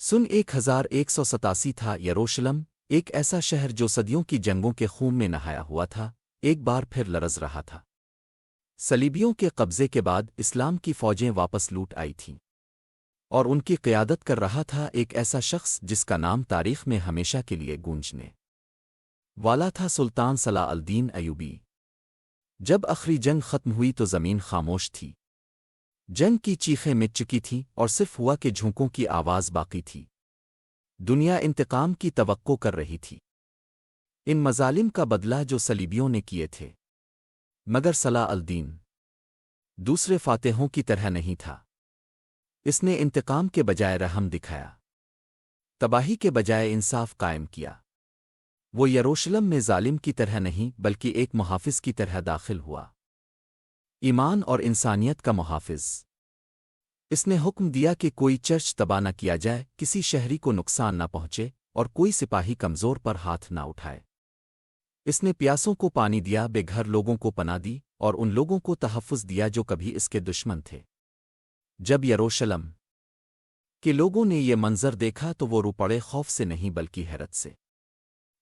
سن 1187 تھا یروشلم، ایک ایسا شہر جو صدیوں کی جنگوں کے خون میں نہایا ہوا تھا، ایک بار پھر لرز رہا تھا۔ صلیبیوں کے قبضے کے بعد اسلام کی فوجیں واپس لوٹ آئی تھیں، اور ان کی قیادت کر رہا تھا ایک ایسا شخص جس کا نام تاریخ میں ہمیشہ کے لیے گونجنے والا تھا، سلطان صلاح الدین ایوبی۔ جب آخری جنگ ختم ہوئی تو زمین خاموش تھی، جنگ کی چیخیں مٹ چکی تھیں اور صرف ہوا کے جھونکوں کی آواز باقی تھی۔ دنیا انتقام کی توقع کر رہی تھی، ان مظالم کا بدلہ جو صلیبیوں نے کیے تھے، مگر صلاح الدین دوسرے فاتحوں کی طرح نہیں تھا۔ اس نے انتقام کے بجائے رحم دکھایا، تباہی کے بجائے انصاف قائم کیا۔ وہ یروشلم میں ظالم کی طرح نہیں بلکہ ایک محافظ کی طرح داخل ہوا، ایمان اور انسانیت کا محافظ۔ اس نے حکم دیا کہ کوئی چرچ تباہ نہ کیا جائے، کسی شہری کو نقصان نہ پہنچے اور کوئی سپاہی کمزور پر ہاتھ نہ اٹھائے۔ اس نے پیاسوں کو پانی دیا، بے گھر لوگوں کو پناہ دی اور ان لوگوں کو تحفظ دیا جو کبھی اس کے دشمن تھے۔ جب یروشلم کے لوگوں نے یہ منظر دیکھا تو وہ رو پڑے، خوف سے نہیں بلکہ حیرت سے۔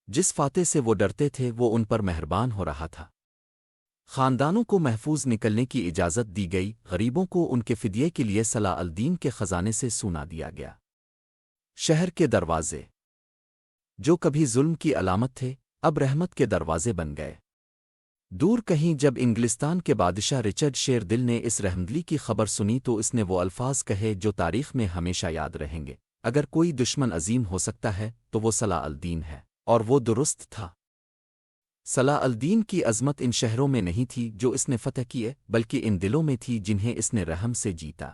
جس فاتح سے وہ ڈرتے تھے وہ ان پر مہربان ہو رہا تھا۔ خاندانوں کو محفوظ نکلنے کی اجازت دی گئی، غریبوں کو ان کے فدیے کے لیے صلاح الدین کے خزانے سے سونا دیا گیا۔ شہر کے دروازے جو کبھی ظلم کی علامت تھے اب رحمت کے دروازے بن گئے۔ دور کہیں جب انگلستان کے بادشاہ رچرڈ شیر دل نے اس رحمدلی کی خبر سنی تو اس نے وہ الفاظ کہے جو تاریخ میں ہمیشہ یاد رہیں گے، اگر کوئی دشمن عظیم ہو سکتا ہے تو وہ صلاح الدین ہے، اور وہ درست تھا۔ صلاح الدین کی عظمت ان شہروں میں نہیں تھی جو اس نے فتح کیے، بلکہ ان دلوں میں تھی جنہیں اس نے رحم سے جیتا۔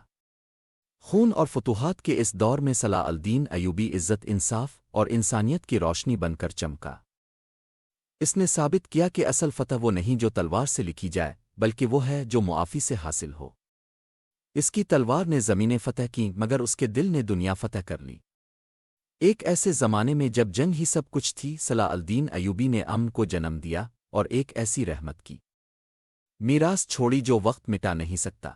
خون اور فتوحات کے اس دور میں صلاح الدین ایوبی عزت، انصاف اور انسانیت کی روشنی بن کر چمکا۔ اس نے ثابت کیا کہ اصل فتح وہ نہیں جو تلوار سے لکھی جائے، بلکہ وہ ہے جو معافی سے حاصل ہو۔ اس کی تلوار نے زمینیں فتح کیں مگر اس کے دل نے دنیا فتح کر لی۔ ایک ایسے زمانے میں جب جنگ ہی سب کچھ تھی، صلاح الدین ایوبی نے امن کو جنم دیا اور ایک ایسی رحمت کی میراث چھوڑی جو وقت مٹا نہیں سکتا۔